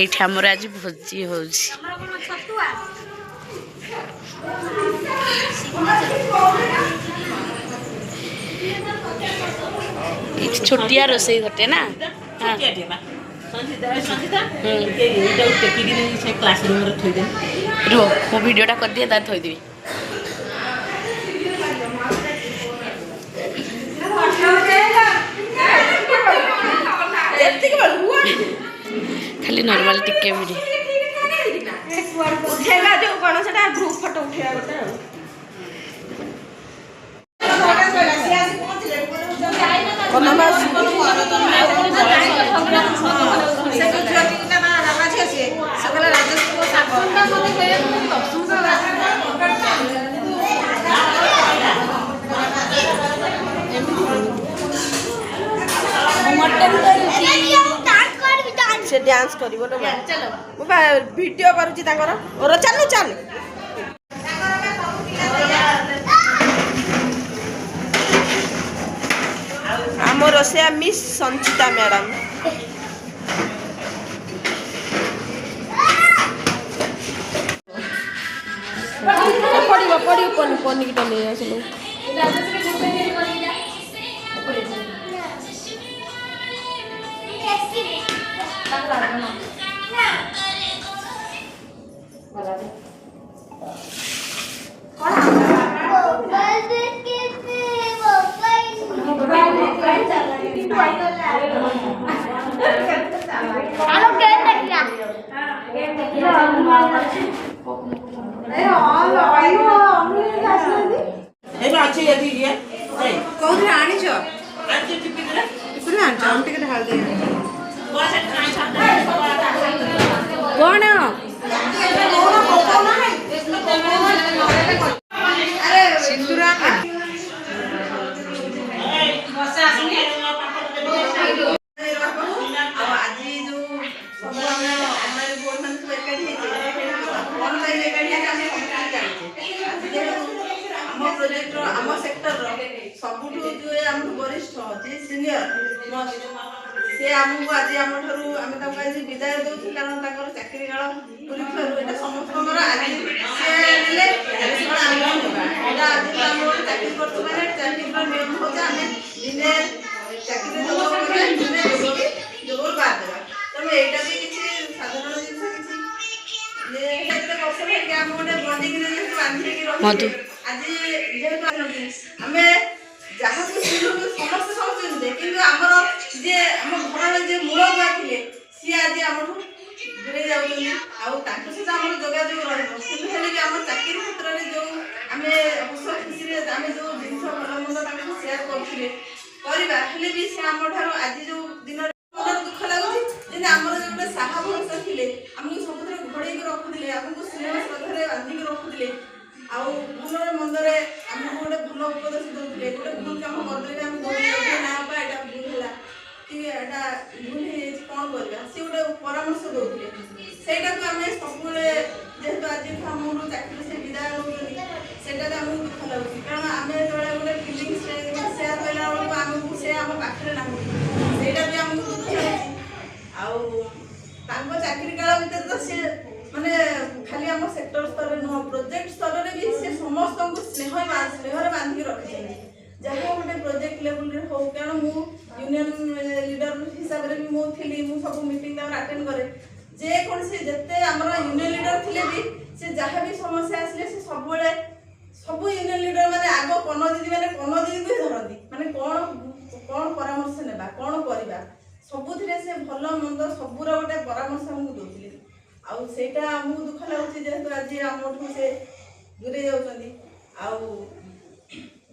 ଏଇଠି ଆମର ଆଜି ଭୋଜି ହଉଛି। ଏଇଠି ଛୋଟିଆ ରୋଷେଇ ଘରଟେ ନା ରୁହ ମୁଁ ଭିଡ଼ିଓଟା କରିଦିଏ ତାର ଥୋଇଦେବି। ଖାଲି ନର୍ମାଲ ଟିକେ ଭିଡ଼ିଓ ଉଠେଇବା ଯୋଉ କଣ ସେଟା ଗ୍ରୁପ ଫଟୋ ଉଠେଇବା ଗୋଟେ ଆଉ से डांस करिवो लो मो वीडियो करूची तांकर और चलू चल आम रोसिया मिस संचिता मैडम पड़िबो पड़िबो पनी की ले आसलो वरिष्ठ सीनियर से आमको आज आम ठार विदाय दौर कारण चाकरी काल पूरी ये समस्त चाकरी चाकरी नियम हूँ आम दिने चाकरी जोग बाद देवा तेणु यहाँ भी किसी साधारण जिन किसी आम गोटे बंदी बांधिकी रही आज जेहेतु आम जहाँ समस्त समझते कि आमर जे आम घर जे मूल बुआ थे सी आज आम दूरे सहित आम जोगाजोग रही आम चाकरी क्षेत्र में जो आम हस खुशी आम जो जिन भल मंद सेयार करें भी सी आम ठार आज जो दिन दुख लगुच आमर जो गोटे साहा भरोसा थे आमको सब घोड़े रखुले आमको स्नेह श्रद्धा बांधिक रखुले भल मंदरे आमको गोटे भल उपदेश दौले गोटे भूल कम करदे ना भूल है कि भूल कौन करवा सी गोटे परामर्श दौले से आम सब जेहेतु आज आम चाकरी से विदाय होता आमको दुख लगुच कारण आम जो गोटे फिलिंग्स सेयार कला बेलू आमको से आम पाखे ना से आमको दुख लगुच चाकरी काल भर तो सी माने खाली आम सेक्टर स्तर नुह प्रोजेक्ट स्तर में भी से समस्त को स्नेहर बांधिक रखी जहाँ गोटे प्रोजेक्ट लेवल हो कारण मु यूनियन लीडर हिसाब से भी मुझे सब मीटिंग अटेंड करे जेकोसी जिते आम यूनियन लीडर थे भी से जहाँ भी समस्या आसिले से सब यूनियन लीडर माने आग कन दीदी मैंने कन दीदी को धरती माने कौन कौन परामर्श नेबा कौन करवा सबुथिरे से भल मंद सबूर गोटे परामर्श आमको दौले आईटा आमको दुख लगुच जेहेतु आज आम से दूरे जाऊँगी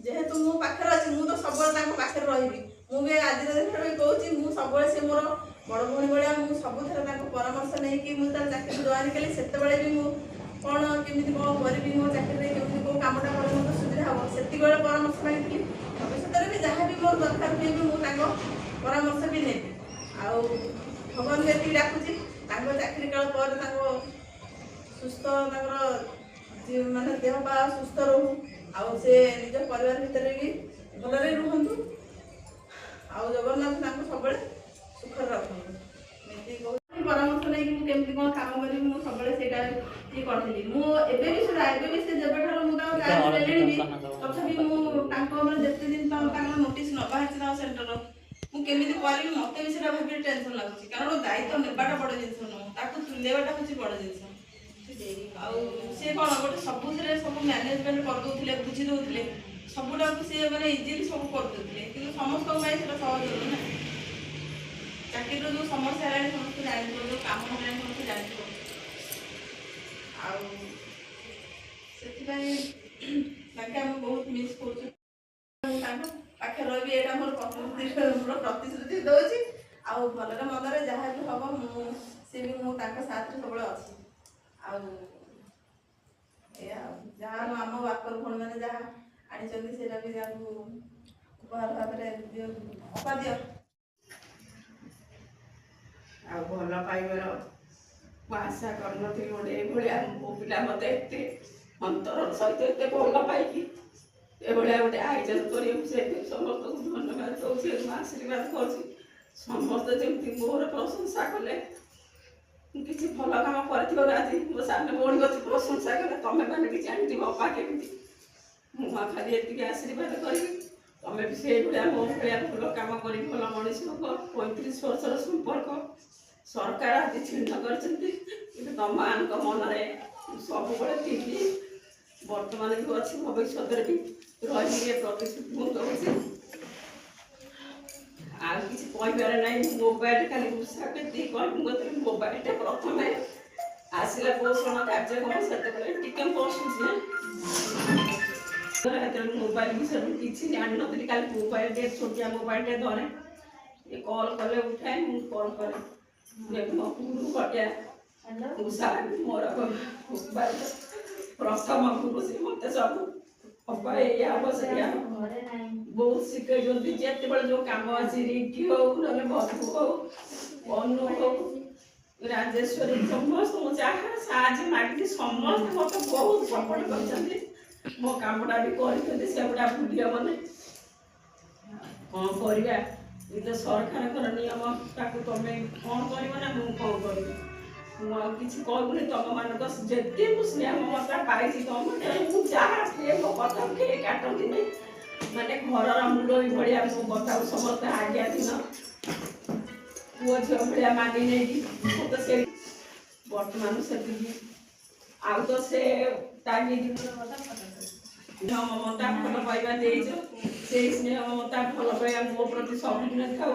जेहेतु मो पाखे अच्छी मुझे सब पाखे रही मुझे आज दिन भी कहूँ मुझे सब से मोर बड़ भौणी भाया मुझे सबुथ परामर्श नहीं कि मुझे चाकरी जॉइन कली से भी मुझे कौन केमी कौन करी मो चाकरी केमी कौ कमटा कले मत सुविधा हम से परामर्श मांगी भविष्य भी जहाँ भी मोर दरकार हुए भी मुझे परामर्श भी नेबी भगवान को ये डाकुची चाकरी काल पर सुस्थ माने देह पा सुस्थ रहू से निज परिवार भितर भी भल रुहतु जगन्नाथ सब सुखर रखु। କେମିତି କରିବି ମୋତେ ବି ସେଟା ଭାବିଲେ ଟେନସନ୍ ଲାଗୁଛି। କାରଣ ଦାୟିତ୍ୱ ନେବାଟା ବଡ଼ ଜିନିଷ ନୁହଁ, ତାକୁ ତୁଲେଇବାଟା ହେଉଛି ବଡ଼ ଜିନିଷ। ଆଉ ସିଏ କ'ଣ ଗୋଟେ ସବୁଥିରେ ସବୁ ମ୍ୟାନେଜମେଣ୍ଟ କରିଦେଉଥିଲେ, ବୁଝି ଦେଉଥିଲେ, ସବୁଟାକୁ ସିଏ ମାନେ ଇଜିଲି ସବୁ କରିଦେଉଥିଲେ। କିନ୍ତୁ ସମସ୍ତଙ୍କ ପାଇଁ ସେଟା ସହଜ ନୁହେଁ ନା। ଚାକିରିର ଯେଉଁ ସମସ୍ୟା ହେଲାଣି ସମସ୍ତେ ଜାଣିଥିବ, ଯେଉଁ କାମ ହେଲାଣି ସମସ୍ତେ ଜାଣିଥିବ। ଆଉ ସେଥିପାଇଁ ତାଙ୍କେ ଆମେ ବହୁତ ମିସ୍ କରୁଛୁ। ତାଙ୍କ ପାଖରେ ରହିବି ଏଇଟା ମୋର ପ୍ରତିଶ୍ରୁତି ଦେଉଛି। ଆଉ ଭଲରେ ମନ୍ଦରେ ଯାହା ବି ହେବ ମୁଁ ତାଙ୍କ ସାଥରେ ସବୁବେଳେ ଅଛି। ଆଉ ଏଇଆ ଯାହା ଆମ ବାପର ଭଉଣୀମାନେ ଯାହା ଆଣିଛନ୍ତି ସେଇଟା ବି ଯାହାକୁ ଉପହାର ଭାବରେ ଦିଅ। ଆଉ ଭଲ ପାଇବାର ମୁଁ ଆଶା କରିନଥିଲି ଗୋଟେ ଏଭଳିଆ ମୋ ପିଲା ମୋତେ ଏତେ ଅନ୍ତର ସହିତ ଏତେ ଭଲ ପାଇକି ଏଭଳିଆ ଗୋଟେ ଆୟୋଜନ କରିବାକୁ ସେ ସମସ୍ତଙ୍କୁ ଧନ୍ୟବାଦ ଦେଉଛି ଏବଂ ଆଶୀର୍ବାଦ କରୁଛି। ସମସ୍ତେ ଯେମିତି ମୋର ପ୍ରଶଂସା କଲେ, କିଛି ଭଲ କାମ କରିଥିବ ଆଜି ମୋ ସାନ ଭଉଣୀ ମୋତେ ପ୍ରଶଂସା କଲେ, ତମେ ମାନେ ବି ଜାଣିଥିବ ଅପା କେମିତି। ମୁଁ ଖାଲି ଏତିକି ଆଶୀର୍ବାଦ କରିବି ତମେ ବି ସେଇଭଳିଆ ମୋ ଭଳିଆ ଭଲ କାମ କରି ଭଲ ମଣିଷ ହବ। 35 ବର୍ଷର ସମ୍ପର୍କ ସରକାର ଆଜି ଛିନ୍ନ କରିଛନ୍ତି, କିନ୍ତୁ ତମମାନଙ୍କ ମନରେ ସବୁବେଳେ ଥିବି, ବର୍ତ୍ତମାନ ବି ଅଛି, ଭବିଷ୍ୟତରେ ବି ରହିବି, ଏ ପ୍ରତିଶ୍ରୁତି ମୁଁ ଦେଉଛି। ଆଉ କିଛି କହିବାର ନାହିଁ। ମୋବାଇଲ ଖାଲି ଉତ୍ସାହ କେତିକି କହିବି ମୋତେ ମୋବାଇଲଟା ପ୍ରଥମେ ଆସିଲା ପୋଷଣ କାର୍ଯ୍ୟକ୍ରମ ସେତେବେଳେ ଟିକେ ପଶୁଛି ସେତେବେଳେ ମୋବାଇଲ ବିଷୟରେ କିଛି ଜାଣିନଥିଲି। ଖାଲି ମୋବାଇଲଟେ ଛୋଟିଆ ମୋବାଇଲଟେ ଧରେ, ଏ କଲ୍ କଲେ ଉଠାଏ, ମୁଁ କଲ୍ କରେ ମୋ ଗୁରୁ କଟିଆ ଉଷା ମୋର ପ୍ରଥମ ଗୁରୁ। ସେ ମୋତେ ସବୁ ଅପା ଏଇଆ ହବ ସେଇଆ ବହୁତ ଶିଖେଇଛନ୍ତି। ଯେତେବେଳେ ଯେଉଁ କାମ ଅଛି ରିଙ୍କି ହଉ ନହେଲେ ମଧୁ ହଉ ଅନୁ ହଉ ରାଜେଶ୍ୱରୀ ସମସ୍ତଙ୍କୁ ଯାହା ସାହାଯ୍ୟ ମାଗିଛି ସମସ୍ତେ ମୋତେ ବହୁତ ସପୋର୍ଟ କରିଛନ୍ତି। ମୋ କାମଟା ବି କରିଛନ୍ତି, ସେଗୁଡ଼ା ଭୁଲି ହେବନି। କ'ଣ କରିବା, ଏ ତ ସରକାରଙ୍କର ନିୟମ, ତାକୁ ତମେ କ'ଣ କରିବ ନା ମୁଁ କ'ଣ କରିବି। ମୁଁ ଆଉ କିଛି କହିବୁନି। ତମମାନଙ୍କ ଯେତେ ମୁଁ ସ୍ନେହ ମମତା ପାଇଛି ତମଠାରୁ, ମୁଁ ଯାହା ସ୍ନେହ ମୋ କଥାକୁ କେହି କାଟନ୍ତିନି। ମାନେ ଘରର ମୁରବି ଭଳିଆ ମୋ କଥାକୁ ସମସ୍ତେ ଆଜ୍ଞା ଦିନ ପୁଅ ଝିଅ ଭଳିଆ ମାନି ନେଇକି ମୋତେ ସେ ବର୍ତ୍ତମାନ ସେତିକି। ଆଉ ତ ସେ ତା ସ୍ନେହ ମମତା ଭଲ ପାଇବା ଦେଇଛ, ସେଇ ସ୍ନେହ ମମତା ଭଲ ପାଇବା ମୋ ପ୍ରତି ସବୁଦିନ ଥାଉ।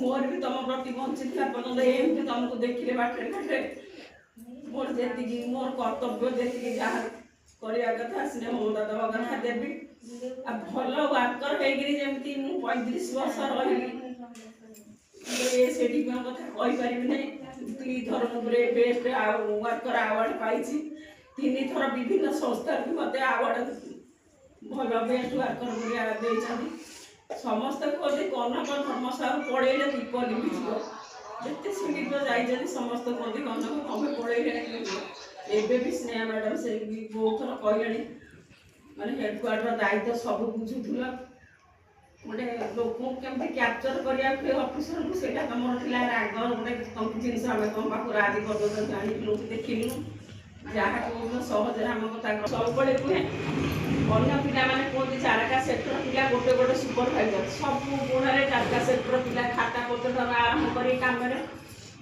ମୋର ବି ତମ ପ୍ରତି ବଞ୍ଚିଥିଲା ପର୍ଯ୍ୟନ୍ତ ଏମିତି ତମକୁ ଦେଖିଲେ ବାଟରେ ଘାଟରେ ମୋର ଯେତିକି ମୋର କର୍ତ୍ତବ୍ୟ ଯେତିକି ଯାହା କରିବା କଥା ସ୍ନେହ ମମତା ଦେବା କଥା ଦେବି। ଆଉ ଭଲ ୱାର୍କର ହେଇକିରି ଯେମିତି ମୁଁ 35 ବର୍ଷ ରହିଲି, ସେଠି କଥା କହିପାରିବି ନାହିଁ। 2 ଥର ମୁଁ ବେଷ୍ଟ ୱାର୍କର ଆୱାର୍ଡ଼ ପାଇଛି, 3 ଥର ବିଭିନ୍ନ ସଂସ୍ଥାରୁ ବି ମୋତେ ଆୱାର୍ଡ଼ ଭଲ ବେଷ୍ଟ ୱାର୍କର ବୋଲି ଦେଇଛନ୍ତି। ସମସ୍ତେ କୁହନ୍ତି କନକ ଧର୍ମଶାଳାରୁ ପଳେଇଲେ ଦୀପ ଲିଭିଯିବ। ଯେତେ ସିଙ୍ଗିତ ଯାଇଛନ୍ତି ସମସ୍ତେ କୁହନ୍ତି କନକ ତମେ ପଳେଇଲେ ଲିଭିଯିବ। ଏବେ ବି ସ୍ନେହା ମ୍ୟାଡ଼ାମ୍ ସେ ବହୁତ ଥର କହିଲେଣି, ମାନେ ହେଡ଼କ୍ୱାର୍ଟର ଦାୟିତ୍ୱ ସବୁ ବୁଝୁଥିଲ, ଗୋଟେ ଲୋକଙ୍କୁ କେମିତି କ୍ୟାପଚର କରିବାକୁ ଅଫିସରଙ୍କୁ, ସେଇଟା ତମର ଥିଲା ରାଗ। ଗୋଟେ ଜିନିଷ ଆମେ ତମ ପାଖରୁ ଆଜି ପର୍ଯ୍ୟନ୍ତ ଜାଣିଲୁ ଦେଖିଲୁ, ଯାହା କହୁଛ ସହଜରେ ଆମ କଥା ସବୁବେଳେ କୁହେ। ଅନ୍ୟ ପିଲାମାନେ କୁହନ୍ତି ଜାରକା ସେକ୍ଟର ପିଲା ଗୋଟେ ଗୋଟେ ସୁପରଭାଇଜର, ସବୁ ଗୁଣରେ ଜାରକା ସେକ୍ଟର ପିଲା ଖାତା ପତ୍ର ଆରମ୍ଭ କରି କାମରେ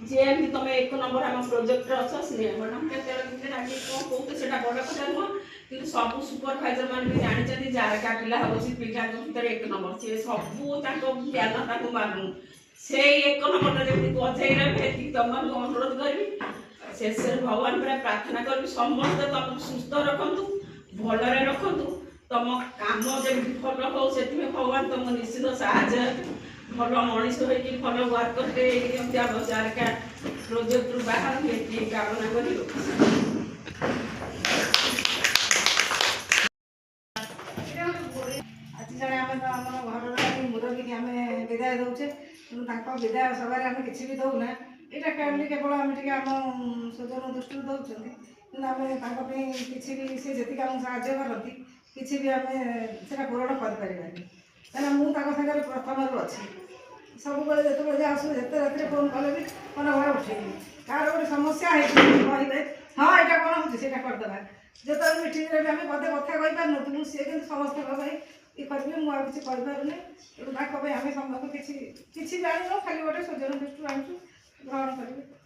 ଯେମିତି ତମେ 1 ନମ୍ବର ଆମ ପ୍ରୋଜେକ୍ଟରେ ଅଛ। ସ୍ନେହା ମ୍ୟାଡ଼ାମ୍ କେତେବେଳେ କେମିତି ରାଗି କ'ଣ କହୁଛି ସେଇଟା ବଡ଼ କଥା ନୁହଁ, କିନ୍ତୁ ସବୁ ସୁପରଭାଇଜର ମାନେ ବି ଜାଣିଛନ୍ତି ଜାରକା ପିଲା ହେଉଛି ପିଲାଙ୍କ ଭିତରେ 1 ନମ୍ବର। ସିଏ ସବୁ ତାଙ୍କ ଜ୍ଞାନ ତାକୁ ମାନୁ, ସେଇ 1 ନମ୍ବରଟା ଯେମିତି ବଜେଇ ରହିବେ ଏତିକି ତମମାନଙ୍କୁ ଅନୁରୋଧ କରିବି। ଶେଷରେ ଭଗବାନ ପୁରା ପ୍ରାର୍ଥନା କରିବି ସମସ୍ତେ ତମକୁ ସୁସ୍ଥ ରଖନ୍ତୁ, ଭଲରେ ରଖନ୍ତୁ, ତମ କାମ ଯେମିତି ଭଲ ହଉ, ସେଥିପାଇଁ ଭଗବାନ ତମକୁ ନିଶ୍ଚିତ ସାହାଯ୍ୟ ହେବେ। ଭଲ ମଣିଷ ହେଇକି ଭଲ ୱାର୍କରଟେ ହେଇକି ଯେମିତି ଆମ ଜାରକା ପ୍ରୋଜେକ୍ଟରୁ ବାହାରୁ ଏତିକି କାମନା କରି ଆଜି ଜଣେ ଆମେ ତ ଆମର ଘରର ମୁରବୀକି ଆମେ ବିଦାୟ ଦେଉଛେ, କିନ୍ତୁ ତାଙ୍କ ବିଦାୟ ସଭାରେ ଆମେ କିଛି ବି ଦେଉନା। ଏଇଟା କେବଳ ଆମେ ଟିକେ ଆମ ସ୍ୱଜନ ଦୃଷ୍ଟିରୁ ଦେଉଛନ୍ତି, କିନ୍ତୁ ଆମେ ତାଙ୍କ ପାଇଁ କିଛି ବି ସେ ଯେତିକି ଆମକୁ ସାହାଯ୍ୟ କରନ୍ତି କିଛି ବି ଆମେ ସେଇଟା ପୂରଣ କରିପାରିବାନି। କାହିଁକିନା ମୁଁ ତାଙ୍କ ସାଙ୍ଗରେ ପ୍ରଥମରୁ ଅଛି। ସବୁବେଳେ ଯେତେବେଳେ ଯାହା ଆସୁ ଯେତେ ରାତିରେ ଫୋନ୍ କଲେ ବି କ'ଣ ଘରେ ଉଠେଇବି। କାହାର ଗୋଟେ ସମସ୍ୟା ହେଇଛି କହିବେ ହଁ ଏଇଟା କ'ଣ ହେଉଛି ସେଇଟା କରିଦେବା। ଯେତେବେଳେ ମିଟିଂରେ ବି ଆମେ ପଦେ କଥା କହିପାରୁନଥିଲୁ, ସିଏ କିନ୍ତୁ ସମସ୍ତଙ୍କ ପାଇଁ ଇଏ କରିବେ। ମୁଁ ଆଉ କିଛି କହିପାରୁନି, ତେଣୁ ତାଙ୍କ ପାଇଁ ଆମେ ସମସ୍ତେ କିଛି କିଛି ଜାଣିନୁ, ଖାଲି ଗୋଟେ ସଜନ ଦୃଷ୍ଟିରୁ ଆଣିଛୁ, ଗ୍ରହଣ କରିବେ।